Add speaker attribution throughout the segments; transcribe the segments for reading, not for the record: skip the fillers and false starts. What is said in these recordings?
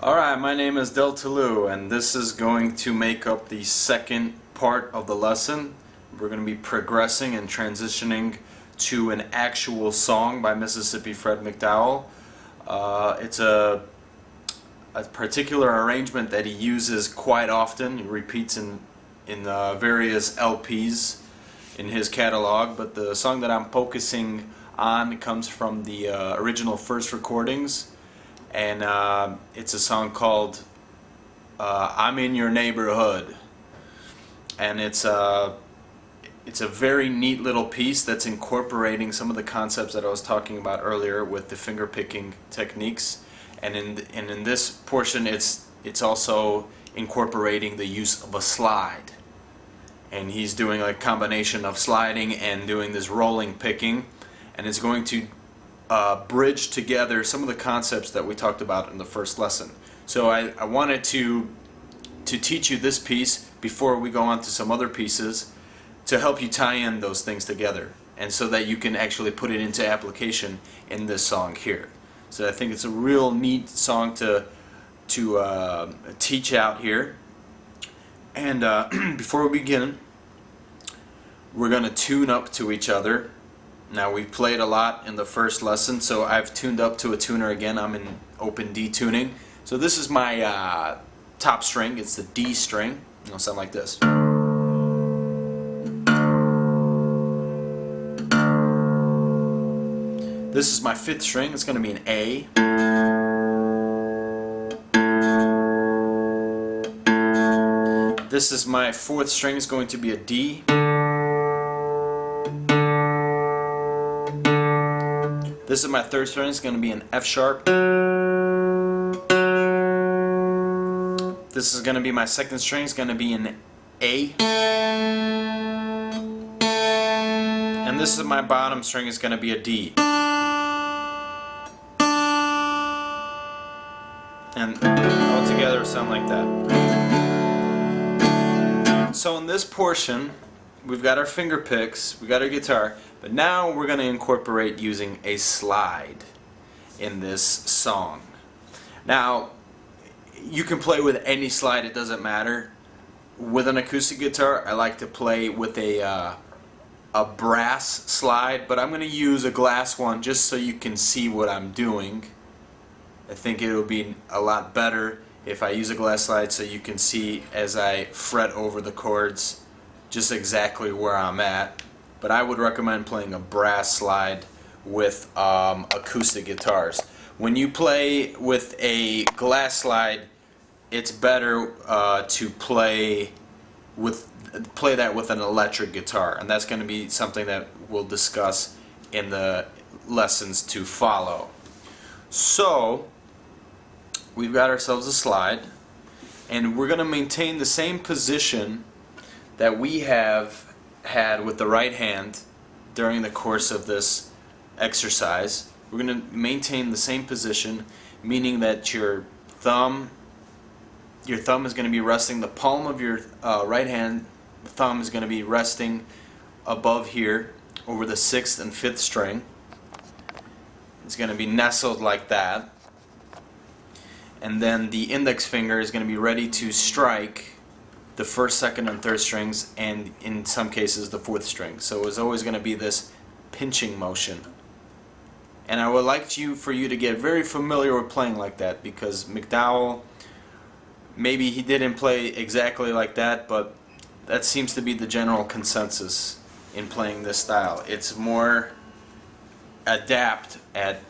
Speaker 1: Alright, my name is Delta Lou, and this is going to make up the second part of the lesson. We're going to be progressing and transitioning to an actual song by Mississippi Fred McDowell. It's a particular arrangement that he uses quite often. He repeats in various LPs in his catalog, but the song that I'm focusing on comes from the original first recordings. And it's a song called I'm in Your Neighborhood, and it's a very neat little piece that's incorporating some of the concepts that I was talking about earlier with the finger picking techniques, and in this portion it's also incorporating the use of a slide, and he's doing a combination of sliding and doing this rolling picking, and it's going to bridge together some of the concepts that we talked about in the first lesson. So I wanted to teach you this piece before we go on to some other pieces to help you tie in those things together, and so that you can actually put it into application in this song here. So I think it's a real neat song to teach out here. And before we begin, we're going to tune up to each other. Now, we've played a lot in the first lesson, so I've tuned up to a tuner again. I'm in open D tuning. So this is my top string. It's the D string. It'll sound like this. This is my fifth string. It's going to be an A. This is my fourth string. It's going to be a D. This is my third string. It's going to be an F sharp. This is going to be my second string. It's going to be an A. And this is my bottom string. It's going to be a D. And all together it sound like that. So in this portion, we've got our finger picks, we've got our guitar, but now we're going to incorporate using a slide in this song. Now, you can play with any slide, it doesn't matter. With an acoustic guitar, I like to play with a brass slide, but I'm going to use a glass one just so you can see what I'm doing. I think it will be a lot better if I use a glass slide so you can see as I fret over the chords just exactly where I'm at. But I would recommend playing a brass slide with acoustic guitars. When you play with a glass slide, it's better to play that with an electric guitar, and that's going to be something that we'll discuss in the lessons to follow. So we've got ourselves a slide, and we're going to maintain the same position that we have had with the right hand during the course of this exercise. We're going to maintain the same position, meaning that your thumb is going to be resting, the palm of your right hand thumb is going to be resting above here over the 6th and 5th string. It's going to be nestled like that, and then the index finger is going to be ready to strike the 1st, 2nd, and 3rd strings, and in some cases the 4th string. So it's always going to be this pinching motion. And I would like for you to get very familiar with playing like that, because McDowell, maybe he didn't play exactly like that, but that seems to be the general consensus in playing this style. It's more adept at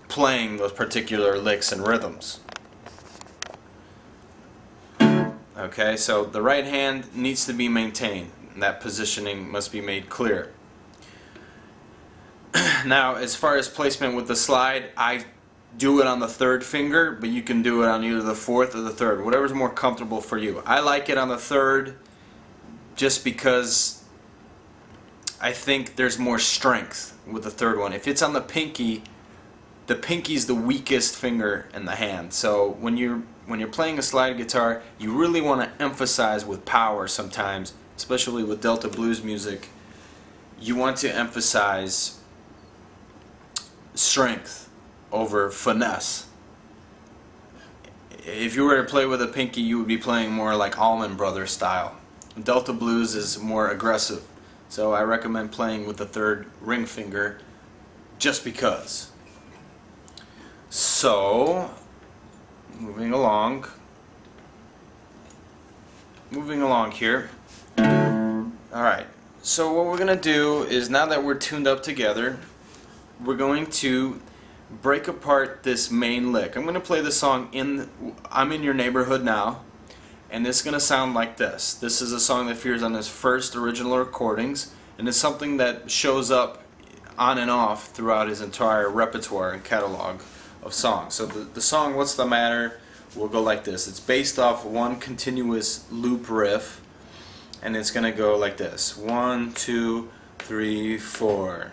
Speaker 1: playing those particular licks and rhythms. Okay, so the right hand needs to be maintained. That positioning must be made clear. Now, as far as placement with the slide, I do it on the 3rd finger, but you can do it on either the 4th or the 3rd, whatever's more comfortable for you. I like it on the 3rd just because I think there's more strength with the 3rd one. If it's on the pinky's the weakest finger in the hand. So when you're playing a slide guitar, you really want to emphasize with power sometimes, especially with Delta blues music. You want to emphasize strength over finesse. if you were to play with a pinky, you would be playing more like Allman Brothers style. Delta blues is more aggressive, so I recommend playing with the third ring finger just because. So, moving along here. Alright, so what we're going to do is, now that we're tuned up together, we're going to break apart this main lick. I'm going to play the song I'm in Your Neighborhood Now, and it's going to sound like this. This is a song that appears on his first original recordings, and it's something that shows up on and off throughout his entire repertoire and catalog of songs. So the song What's the Matter will go like this. It's based off one continuous loop riff, and it's going to go like this. 1, 2, 3, 4.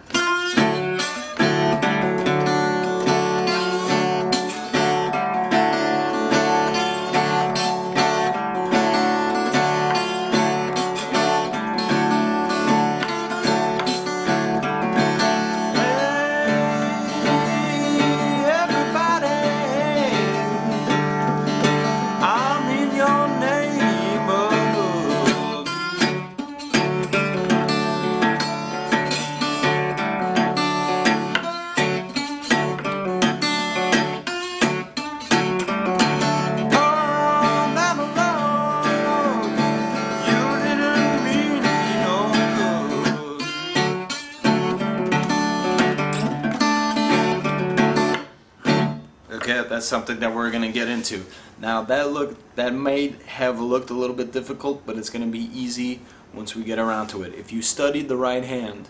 Speaker 1: Okay, that's something that we're going to get into. Now that may have looked a little bit difficult, but it's going to be easy once we get around to it. If you studied the right hand,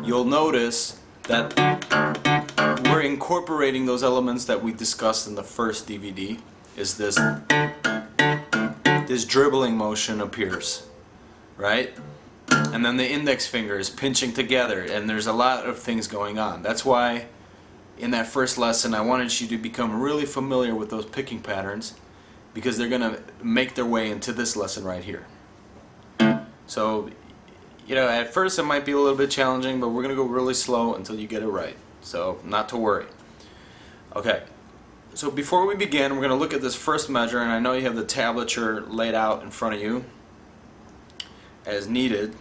Speaker 1: you'll notice that we're incorporating those elements that we discussed in the first DVD. Is this dribbling motion appears, right? And then the index finger is pinching together, and there's a lot of things going on. That's why in that first lesson I wanted you to become really familiar with those picking patterns, because they're going to make their way into this lesson right here. So, you know, at first it might be a little bit challenging, but we're going to go really slow until you get it right. So, not to worry. Okay, so before we begin, we're going to look at this first measure, and I know you have the tablature laid out in front of you as needed.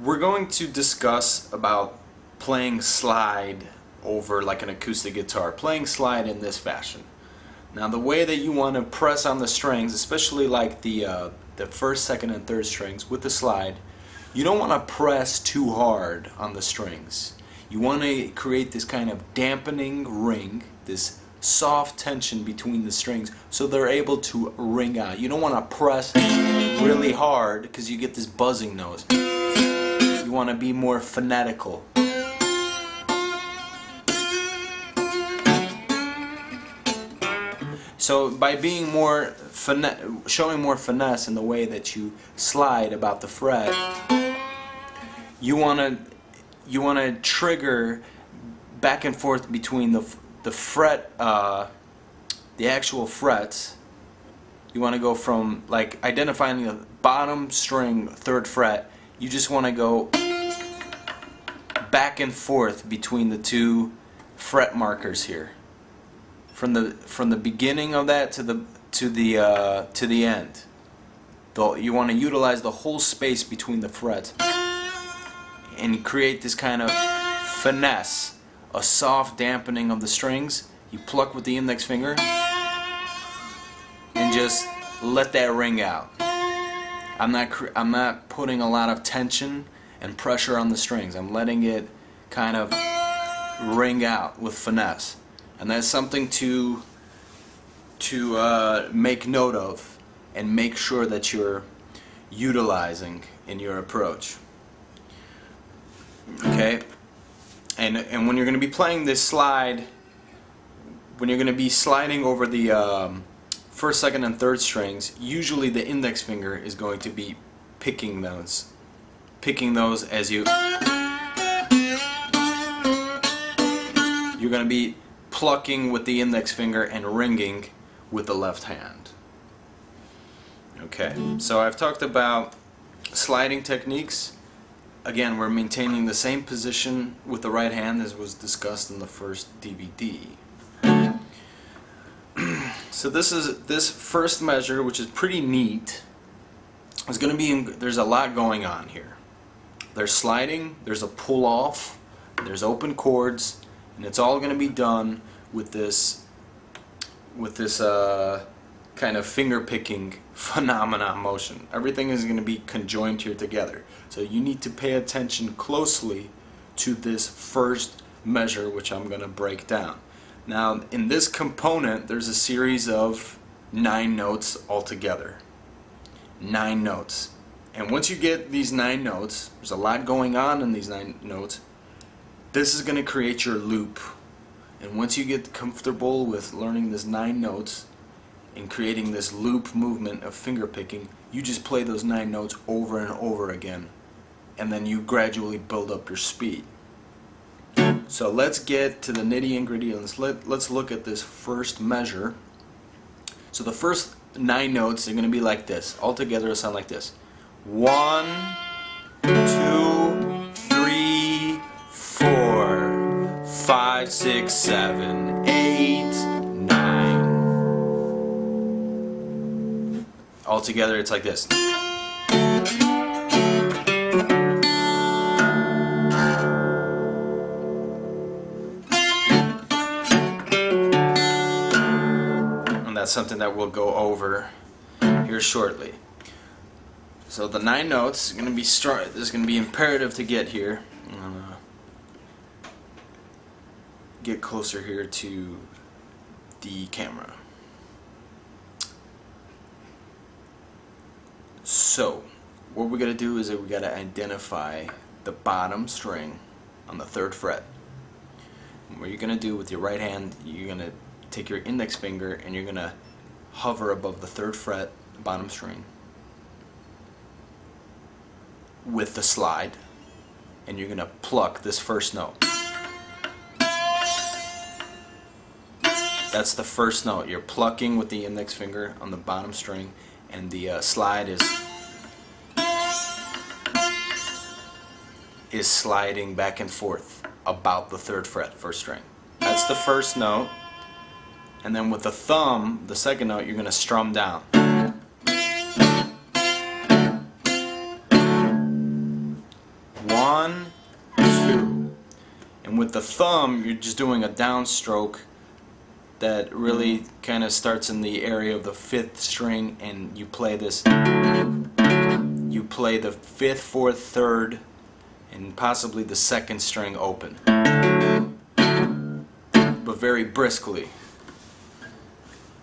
Speaker 1: We're going to discuss about playing slide over like an acoustic guitar, playing slide in this fashion. Now the way that you want to press on the strings, especially like the first, second, and third strings with the slide, you don't want to press too hard on the strings. You want to create this kind of dampening ring, this soft tension between the strings, so they're able to ring out. You don't want to press really hard because you get this buzzing noise. You want to be more phonetical. So by being more showing more finesse in the way that you slide about the fret, you want to trigger back and forth between the fret, the actual frets. You want to go from like identifying the bottom string, third fret. You just want to go back and forth between the two fret markers here, from the beginning of that to the end. You want to utilize the whole space between the frets and create this kind of finesse, a soft dampening of the strings. You pluck with the index finger and just let that ring out. I'm not putting a lot of tension and pressure on the strings. I'm letting it kind of ring out with finesse, and that's something to make note of and make sure that you're utilizing in your approach. Okay, and when you're going to be playing this slide, when you're going to be sliding over the first, second, and third strings, usually the index finger is going to be picking those as you're going to be plucking with the index finger and ringing with the left hand. Okay, so I've talked about sliding techniques. again, we're maintaining the same position with the right hand as was discussed in the first DVD. So this first measure, which is pretty neat, is going to be there's a lot going on here. There's sliding, there's a pull off, there's open chords, and it's all going to be done with this kind of finger picking phenomenon motion. Everything is going to be conjoined here together. So you need to pay attention closely to this first measure, which I'm going to break down. Now, in this component, there's a series of 9 notes altogether. 9 notes. And once you get these 9 notes, there's a lot going on in these 9 notes. This is going to create your loop. And once you get comfortable with learning this 9 notes and creating this loop movement of finger picking, you just play those 9 notes over and over again, and then you gradually build up your speed. So let's get to the nitty and gritty. Let's look at this first measure. So the first 9 notes are going to be like this. All together it'll sound like this. 1, 2, 3, 4, 5, 6, 7, 8, 9. All together it's like this. That's something that we'll go over here shortly. So the 9 notes are going to be this is going to be imperative to get here. I'm going to get closer here to the camera. So what we're going to do is that we got to identify the bottom string on the 3rd fret. And what you're going to do with your right hand, you're going to take your index finger and you're going to hover above the 3rd fret, bottom string, with the slide, and you're going to pluck this first note. That's the first note. You're plucking with the index finger on the bottom string, and the slide is sliding back and forth about the 3rd fret, 1st string. That's the first note. And then with the thumb, the 2nd note, you're going to strum down. 1, 2. And with the thumb, you're just doing a downstroke that really kind of starts in the area of the 5th string, and you play this. You play the 5th, 4th, 3rd, and possibly the 2nd string open, but very briskly.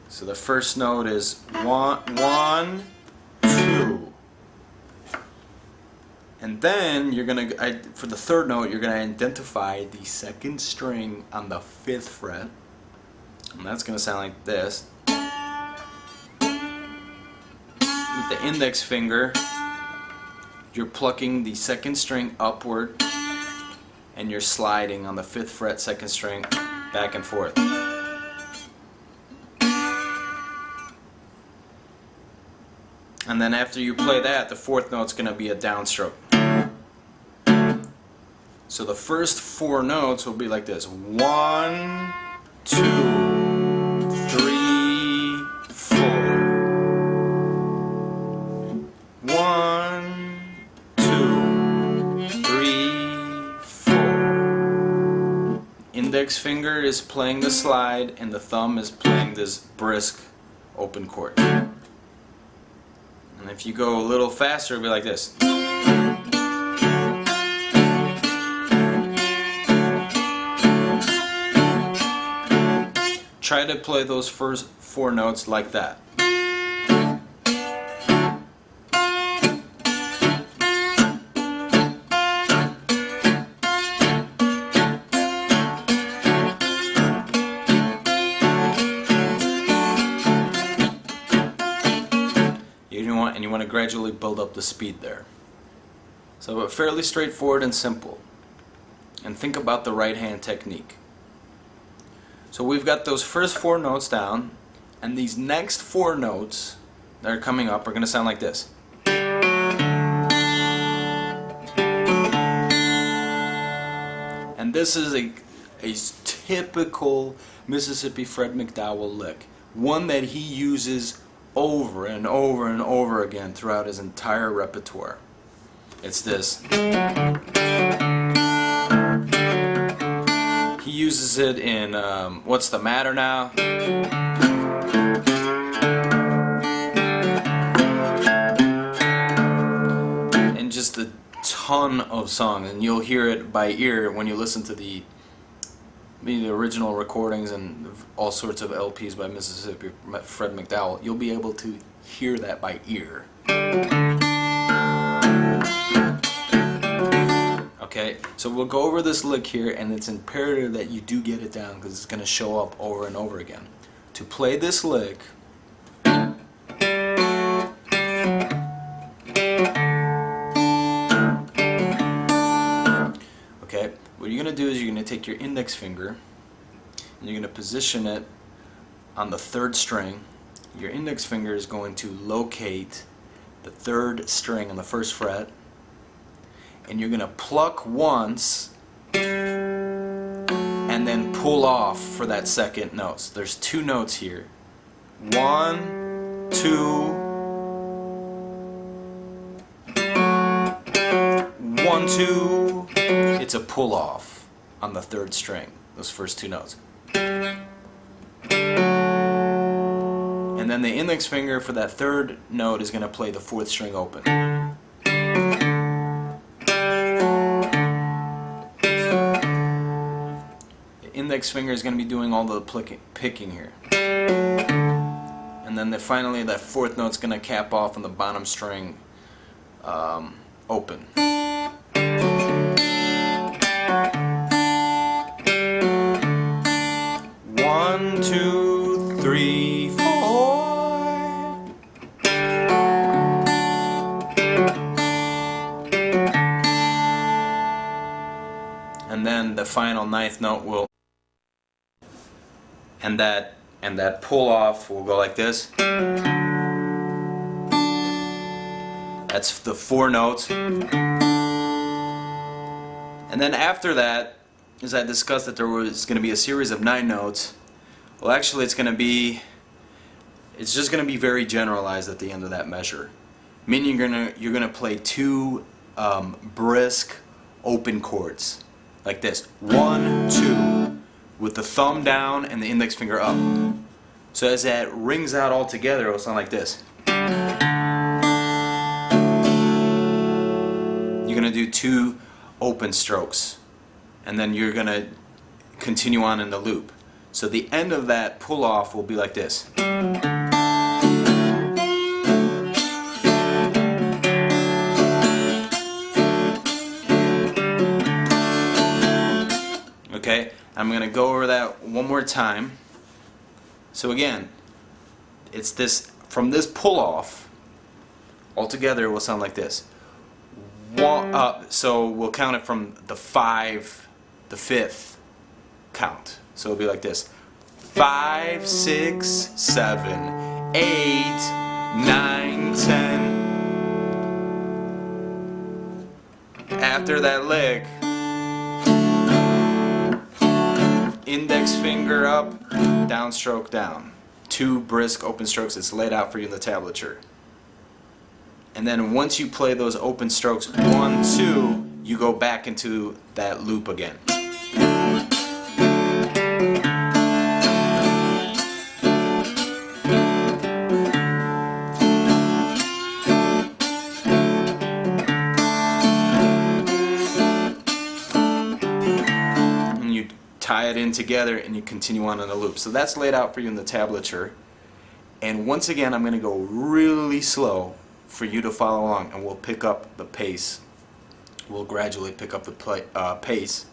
Speaker 1: So the first note is 1, 2, and then you're gonna for the 3rd note you're gonna identify the 2nd string on the 5th fret, and that's gonna sound like this. With the index finger, you're plucking the 2nd string upward, and you're sliding on the 5th fret, 2nd string, back and forth. And then after you play that, the 4th note's going to be a downstroke. So the first 4 notes will be like this. 1, 2, 3, 4. 1, 2, 3, 4. Index finger is playing the slide, and the thumb is playing this brisk open chord. And if you go a little faster, it'll be like this. Try to play those first 4 notes like that. And you want to gradually build up the speed there. So fairly straightforward and simple. And think about the right hand technique. So we've got those first 4 notes down, and these next 4 notes that are coming up are going to sound like this. And this is a typical Mississippi Fred McDowell lick. One that he uses over and over and over again throughout his entire repertoire. It's this. He uses it in What's the Matter Now? And just a ton of songs, and you'll hear it by ear when you listen to the original recordings and all sorts of LPs by Mississippi Fred McDowell. You'll be able to hear that by ear. Okay, so we'll go over this lick here, and it's imperative that you do get it down because it's going to show up over and over again. To play this lick, okay, what you're going to do is you're going to take your index finger and you're going to position it on the 3rd string. Your index finger is going to locate the 3rd string on the 1st fret, and you're going to pluck once and then pull off for that 2nd note. So there's 2 notes here. 1, 2, 1, 2. It's a pull off on the 3rd string, those first 2 notes. And then the index finger for that 3rd note is going to play the 4th string open. Index finger is going to be doing all the picking here. And then finally that 4th note is going to cap off on the bottom string open. 1, 2, 3, 4. And then the final 9th note will, and that pull off will go like this. That's the 4 notes. And then after that, as I discussed that there was going to be a series of 9 notes, well actually it's just going to be very generalized at the end of that measure. Meaning you're gonna play 2 brisk open chords like this. 1, 2 with the thumb down and the index finger up. So as that rings out all together, it'll sound like this. You're gonna do 2 open strokes, and then you're gonna continue on in the loop. So the end of that pull off will be like this. Okay, I'm gonna go over that one more time. So again, it's this, from this pull off altogether it will sound like this. So we'll count it from the 5th count. So it'll be like this: 5, 6, 7, 8, 9, 10. After that lick, index finger up, downstroke down. 2 brisk open strokes. It's laid out for you in the tablature. And then once you play those open strokes, 1, 2, you go back into that loop again. And you tie it in together and you continue on in the loop. So that's laid out for you in the tablature. And once again, I'm going to go really slow for you to follow along, and we'll pick up the pace. We'll gradually pick up the pace,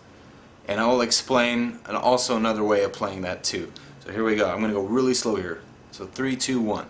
Speaker 1: and I'll explain and also another way of playing that too. So here we go. I'm going to go really slow here. So 3, 2, 1.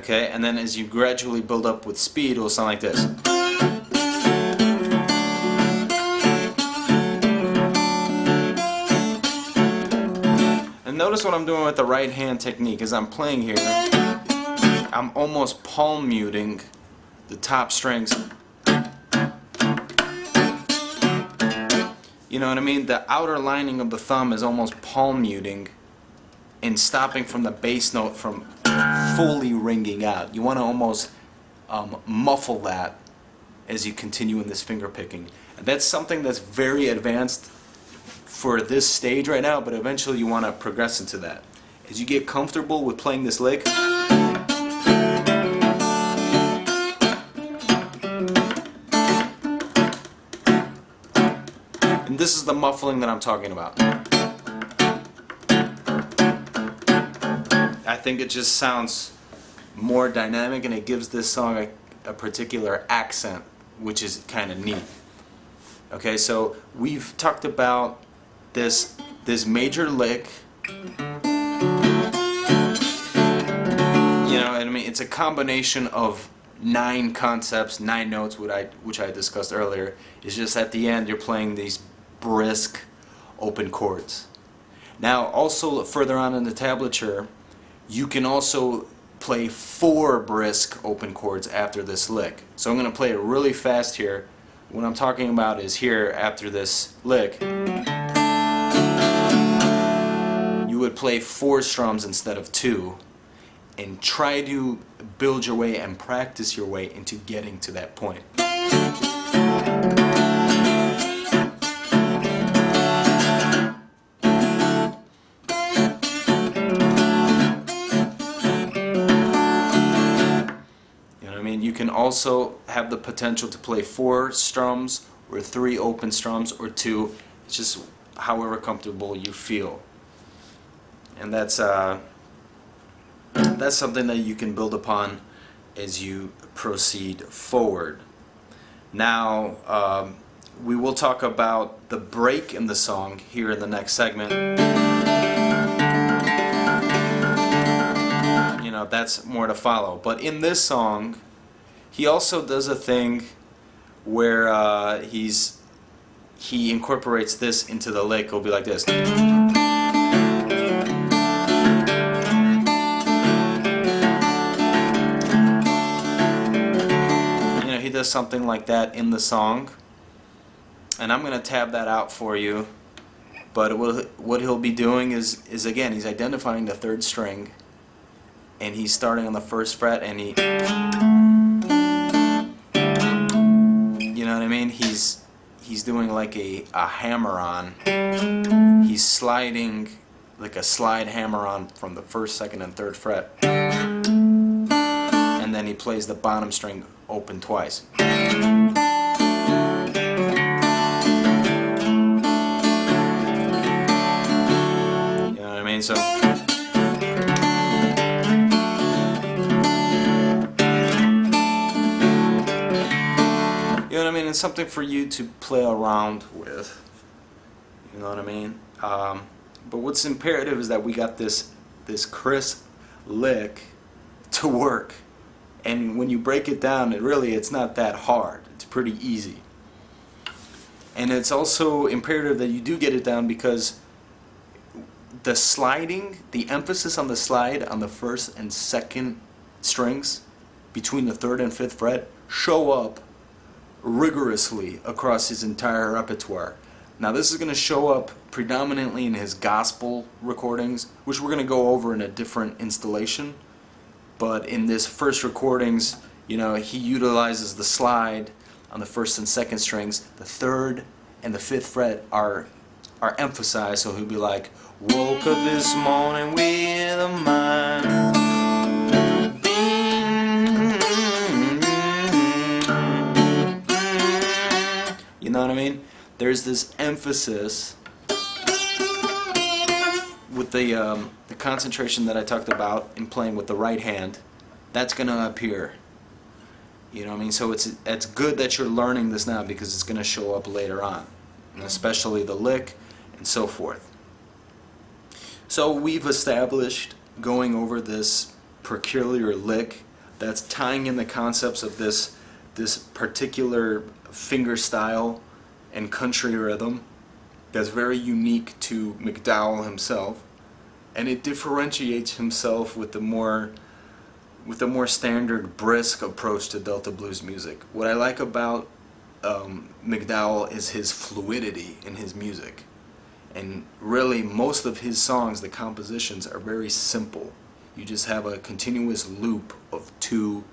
Speaker 1: Okay, and then as you gradually build up with speed, it will sound like this. And notice what I'm doing with the right hand technique. As I'm playing here, I'm almost palm muting the top strings. You know what I mean? The outer lining of the thumb is almost palm muting and stopping from the bass note from fully ringing out. You want to almost muffle that as you continue in this finger picking. And that's something that's very advanced for this stage right now, but eventually you want to progress into that. As you get comfortable with playing this lick, and this is the muffling that I'm talking about. I think it just sounds more dynamic, and it gives this song a particular accent, which is kind of neat. Okay, so we've talked about this major lick. You know, I mean, it's a combination of 9 concepts, 9 notes, which I discussed earlier. It's just at the end you're playing these brisk open chords. Now, also further on in the tablature, you can also play 4 brisk open chords after this lick. So I'm going to play it really fast here. What I'm talking about is here after this lick, you would play 4 strums instead of 2, and try to build your way and practice your way into getting to that point. You can also have the potential to play 4 strums or 3 open strums or 2. It's just however comfortable you feel. And that's something that you can build upon as you proceed forward. Now, we will talk about the break in the song here in the next segment. You know, that's more to follow. But in this song, he also does a thing where he incorporates this into the lick. It'll be like this. You know, he does something like that in the song, and I'm gonna tab that out for you. But what he'll be doing is again, he's identifying the 3rd string, and he's starting on the 1st fret, and he. You know what I mean? He's doing like a hammer-on. He's sliding like a slide hammer-on from the 1st, 2nd, and 3rd fret. And then he plays the bottom string open twice. You know what I mean? So you know what I mean? It's something for you to play around with. You know what I mean? But what's imperative is that we got this crisp lick to work. And when you break it down, it's not that hard. It's pretty easy. And it's also imperative that you do get it down, because the sliding, the emphasis on the slide on the 1st and 2nd strings between the 3rd and 5th fret show up rigorously across his entire repertoire. Now this is going to show up predominantly in his gospel recordings, which we're going to go over in a different installation. But in this first recordings, you know, he utilizes the slide on the 1st and 2nd strings. The 3rd and the 5th fret are emphasized, so he'll be like, woke up this morning with a mind. You know what I mean? There's this emphasis with the concentration that I talked about in playing with the right hand. That's going to appear. You know what I mean? So it's good that you're learning this now, because it's going to show up later on, and especially the lick and so forth. So we've established, going over this peculiar lick, that's tying in the concepts of this particular finger style and country rhythm that's very unique to McDowell himself, and it differentiates himself with the more standard brisk approach to Delta blues music. What I like about McDowell is his fluidity in his music, and really most of his songs, the compositions, are very simple. You just have a continuous loop of two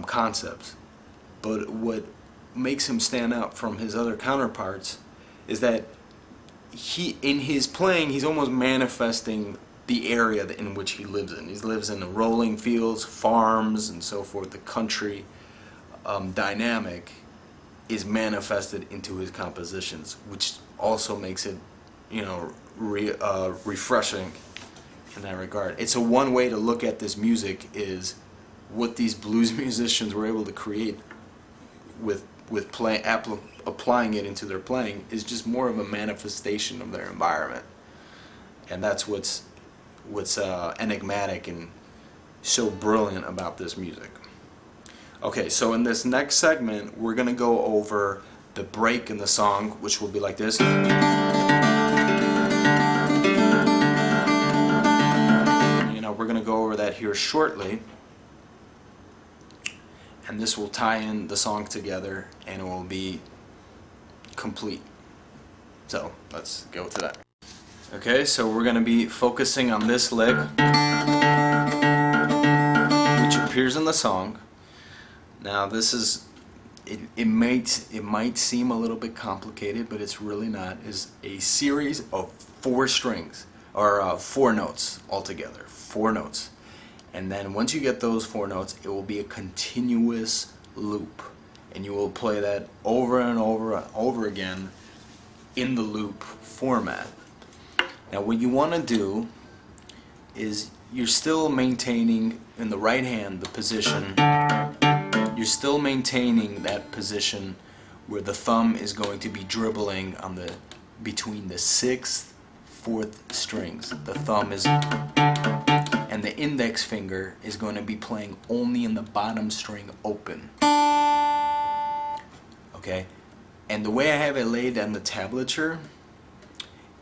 Speaker 1: concepts. But what makes him stand out from his other counterparts is that in his playing, he's almost manifesting the area in which he lives in. He lives in the rolling fields, farms, and so forth. The country dynamic is manifested into his compositions, which also makes it, refreshing in that regard. It's one way to look at this music, is what these blues musicians were able to create with applying it into their playing is just more of a manifestation of their environment, and that's what's enigmatic and so brilliant about this music. Okay, so in this next segment we're gonna go over the break in the song, which will be like this. We're gonna go over that here shortly, and this will tie in the song together and it will be complete. So let's go to that. Okay, so we're going to be focusing on this lick, which appears in the song. Now this is, it might seem a little bit complicated, but it's really not. It's a series of 4 strings, or 4 notes altogether, 4 notes. And then once you get those 4 notes, it will be a continuous loop, and you will play that over and over and over again in the loop format. Now what you want to do is, you're still maintaining in the right hand the position, you're still maintaining that position where the thumb is going to be dribbling on between the 6th, 4th strings. The thumb is, and the index finger is going to be playing only in the bottom string open. Okay? And the way I have it laid on the tablature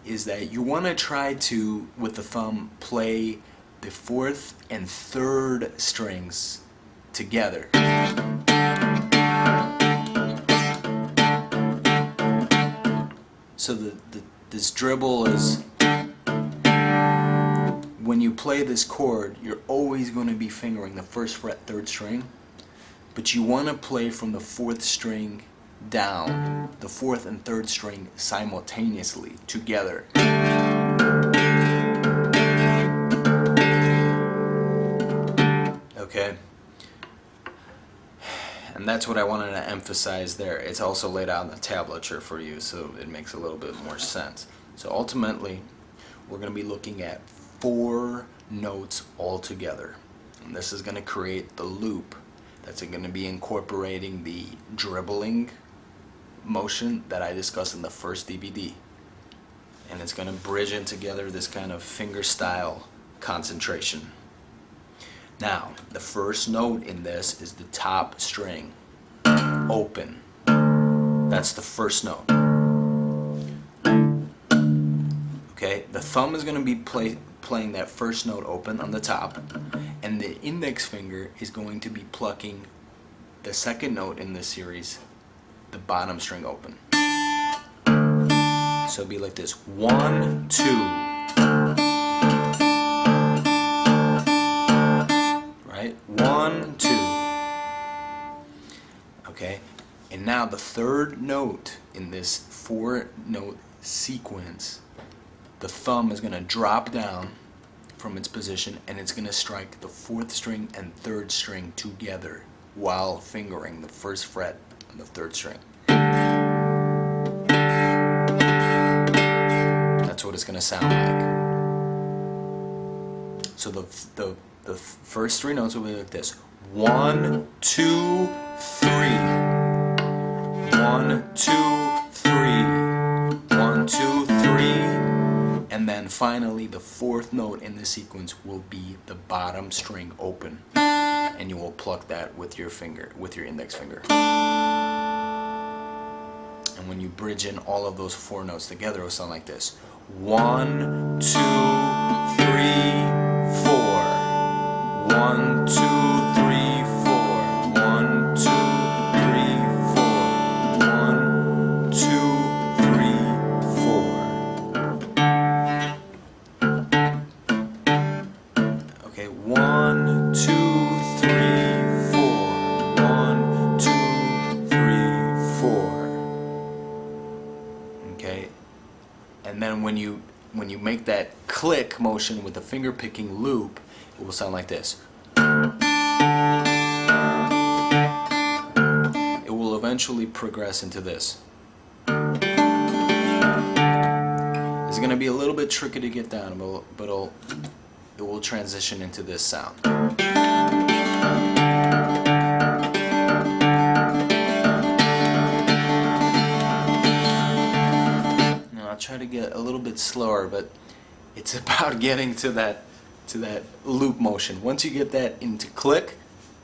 Speaker 1: is that you want to try to, with the thumb, play the 4th and 3rd strings together. So this dribble is, when you play this chord, you're always going to be fingering the 1st fret, 3rd string, but you want to play from the 4th string down, the 4th and 3rd string simultaneously together. Okay? And that's what I wanted to emphasize there. It's also laid out in the tablature for you, so it makes a little bit more sense. So ultimately, we're going to be looking at 4 notes all together. And this is going to create the loop that's going to be incorporating the dribbling motion that I discussed in the first DVD. And it's going to bridge in together this kind of finger style concentration. Now, the first note in this is the top string, open. That's the first note. Okay, the thumb is going to be playing that first note open on the top, and the index finger is going to be plucking the 2nd note in this series, the bottom string open. So it'll be like this: 1, 2. Right? 1, 2. Okay? And now the 3rd note in this 4-note sequence, the thumb is going to drop down from its position and it's going to strike the 4th string and 3rd string together while fingering the 1st fret and the 3rd string. That's what it's going to sound like. So the first 3 notes will be like this: 1, 2, 3. 1, 2, 3. 1, 2, 3. And then finally the 4th note in the sequence will be the bottom string open. and you will pluck that with your finger, with your index finger. And when you bridge in all of those 4 notes together, it will sound like this: 1, 2, 3, 4. 1, 2, 3, 4. 1, 2, 3, 4. 1, 2, 3, 4. Okay, 1, 2, 3, 4. 1, 2, 3, 4. Okay, and then when you make that click motion with the finger picking loop, it will sound like this. It will eventually progress into this. It's going to be a little bit tricky to get down, but it will transition into this sound. Now I'll try to get a little bit slower, but it's about getting to that loop motion. Once you get that into click,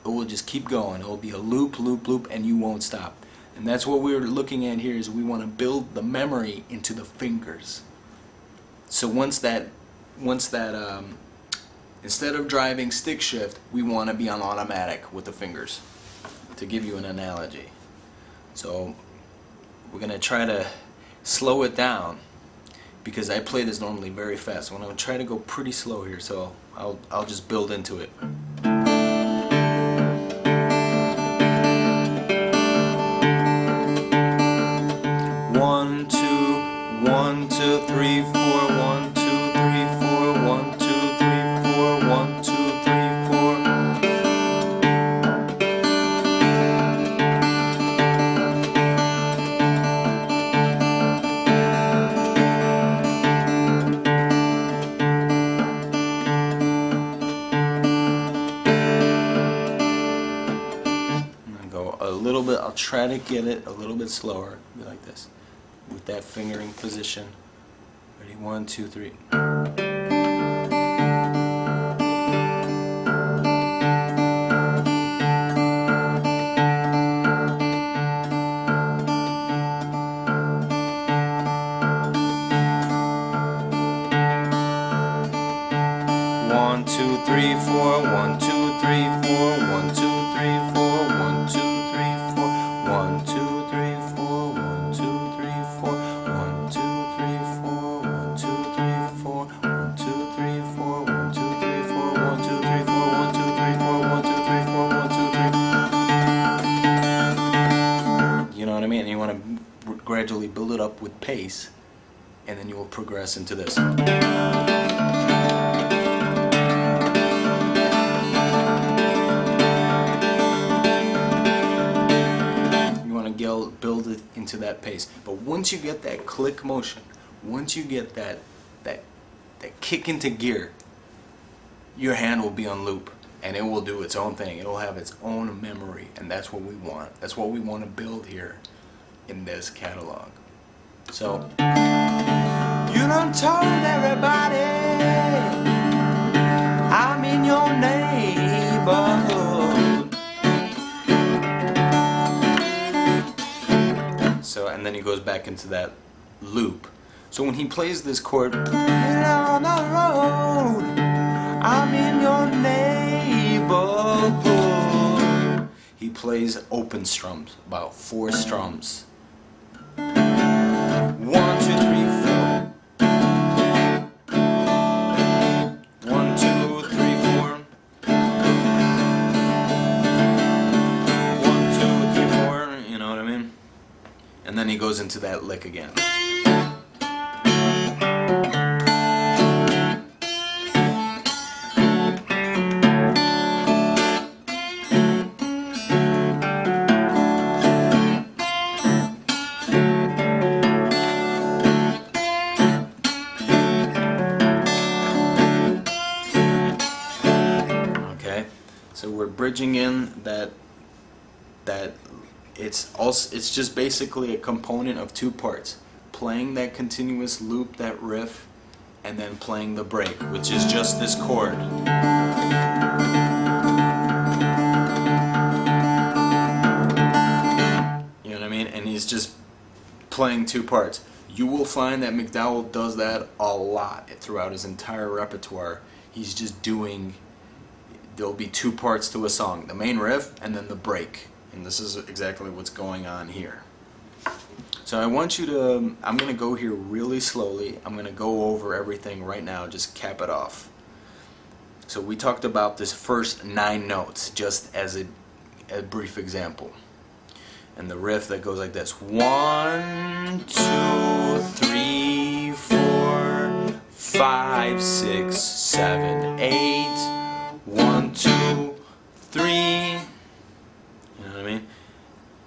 Speaker 1: it will just keep going. It will be a loop, loop, loop, and you won't stop. And that's what we're looking at here, is we want to build the memory into the fingers. So once that instead of driving stick shift, we want to be on automatic with the fingers, to give you an analogy. So we're going to try to slow it down, because I play this normally very fast. I'm going to try to go pretty slow here, so I'll just build into it. 1, 2, 1, 2, 3, 4. 1, 2, 3, 4. 1, 2, 3, 4. 1, 2, 3, 4. A little bit, I'll try to get it a little bit slower, be like this, with that fingering position. Ready? 1, 2, 3. One, 2, 3, 4. 1, 2, 3, 4. 1, 2, 3, 4. 1, 2, 3, 4. 1, 2, 3, 4. 1, 2, 3, 4. 1, 2, 3, 4. 1, 2, 3, 4. 1, 2, 3, 4. 1, 2, 3, 4. 1, 2, 3, 4. 1, 2, 3, 4. 1, 2, 3, 4. 1, 2, 3. You know what I mean? And you want to gradually build it up with pace, and then you will progress into this. Build it into that pace. But once you get that click motion, once you get that kick into gear, your hand will be on loop, and it will do its own thing. It will have its own memory, and that's what we want. That's what we want to build here in this catalog. So you done told everybody I'm in your neighborhood. So, and then he goes back into that loop. So when he plays this chord, on the road, I'm in your neighborhood, he plays open strums, about 4 strums. 1, 2, 3, 4. 1, 2, 3, 4. 1, 2, 3, 4. You know what I mean? And then he goes into that lick again. Okay, so we're bridging in that it's just basically a component of 2 parts: playing that continuous loop, that riff, and then playing the break, which is just this chord. just playing two parts. You will find that McDowell does that a lot throughout his entire repertoire. He's just doing, there'll be two parts to a song, the main riff and then the break. And this is exactly what's going on here. So I want you to, I'm going to go here really slowly. I'm going to go over everything right now, just cap it off. So we talked about this first 9 notes just as a brief example. And the riff that goes like this: 1, 2, 3, 4, 5, 6, 7, 8. 1, 2, 3. You know what I mean?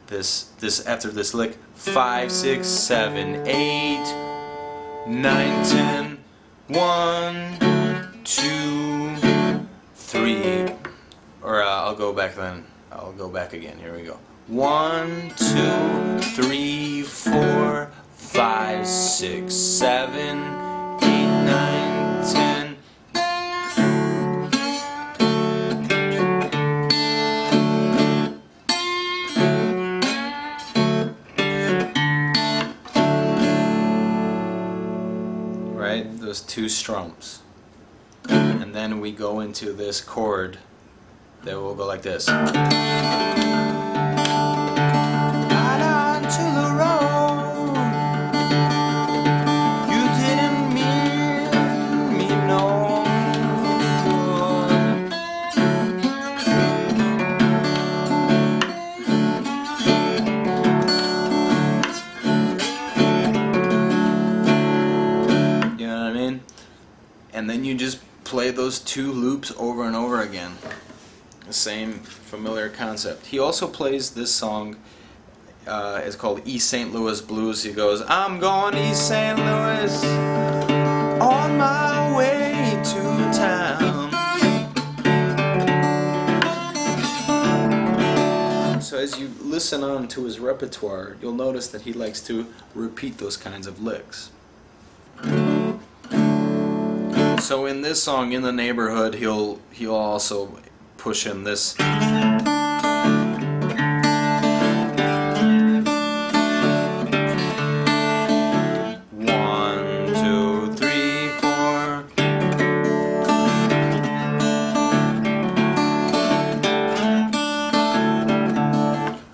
Speaker 1: This after this lick: 5, 6, 7, 8, 9, 10. 1, 2, 3. Or I'll go back then. I'll go back again. Here we go. 1, 2, 3, 4, 5, 6, 7, 8, 9, 10. Right? Those two strums. And then we go into this chord that will go like this. And then you just play those two loops over and over again. The same familiar concept. He also plays this song, it's called East St. Louis Blues. He goes, I'm going East St. Louis on my way to town. So as you listen on to his repertoire, you'll notice that he likes to repeat those kinds of licks. So in this song, In the Neighborhood, he'll also push in this. 1, 2, 3, 4.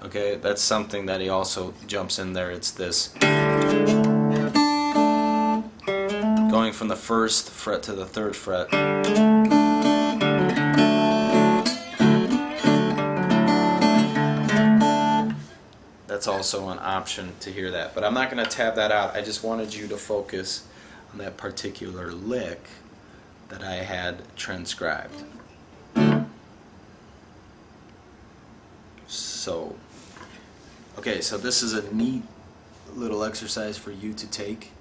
Speaker 1: Okay, that's something that he also jumps in there. It's this. Going from the 1st fret to the 3rd fret. That's also an option to hear that, but I'm not going to tab that out. I just wanted you to focus on that particular lick that I had transcribed. So, okay, so this is a neat little exercise for you to take.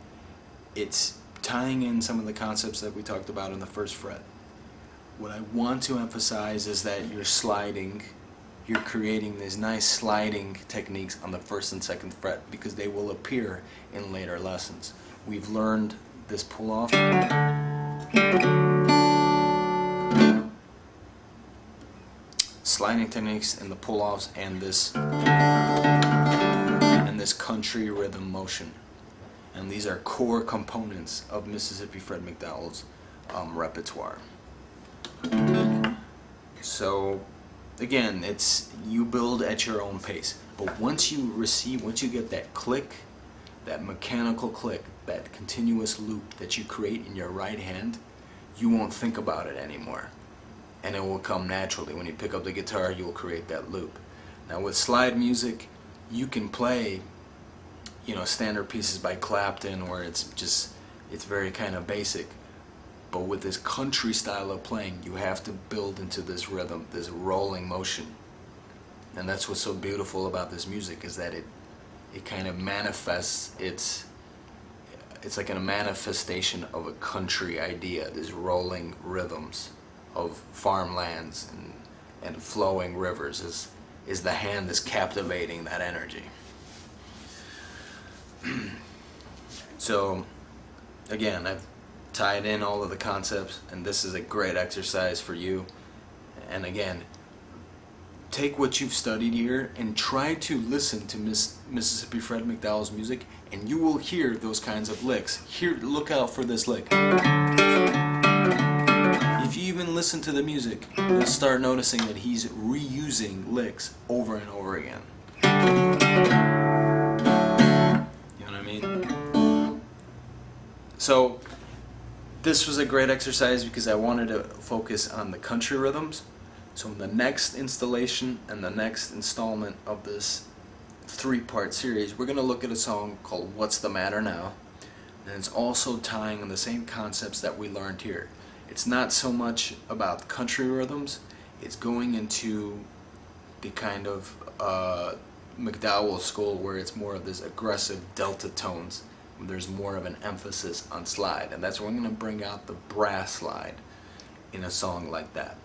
Speaker 1: It's tying in some of the concepts that we talked about in the 1st fret. What I want to emphasize is that you're sliding, you're creating these nice sliding techniques on the 1st and 2nd fret because they will appear in later lessons. We've learned this pull-off, sliding techniques and the pull-offs, and this country rhythm motion. And these are core components of Mississippi Fred McDowell's repertoire. So again, it's you build at your own pace. But once you get that click, that mechanical click, that continuous loop that you create in your right hand, you won't think about it anymore. And it will come naturally. When you pick up the guitar, you'll create that loop. Now with slide music, you can play, you know, standard pieces by Clapton where it's very kind of basic. But with this country style of playing, you have to build into this rhythm, this rolling motion. And that's what's so beautiful about this music, is that it kind of manifests, it's like a manifestation of a country idea, these rolling rhythms of farmlands and flowing rivers is the hand that's captivating that energy. So again, I've tied in all of the concepts, and this is a great exercise for you. And again, take what you've studied here and try to listen to Mississippi Fred McDowell's music, and you will hear those kinds of licks. Here, look out for this lick. If you even listen to the music, you'll start noticing that he's reusing licks over and over again. You know what I mean? So this was a great exercise because I wanted to focus on the country rhythms. So in the next installation and the next installment of this 3-part series, we're going to look at a song called What's the Matter Now, and it's also tying on the same concepts that we learned here. It's not so much about country rhythms, it's going into the kind of McDowell school where it's more of this aggressive delta tones. There's more of an emphasis on slide, and that's where I'm going to bring out the brass slide in a song like that.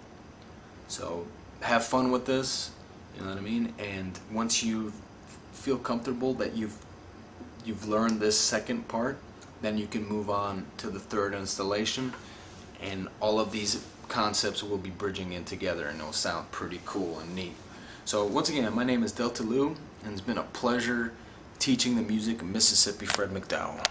Speaker 1: So have fun with this, you know what I mean? And once you feel comfortable that you've learned this second part, then you can move on to the third installation, and all of these concepts will be bridging in together, and it'll sound pretty cool and neat. So once again, my name is Delta Lou, and it's been a pleasure teaching the music of Mississippi Fred McDowell.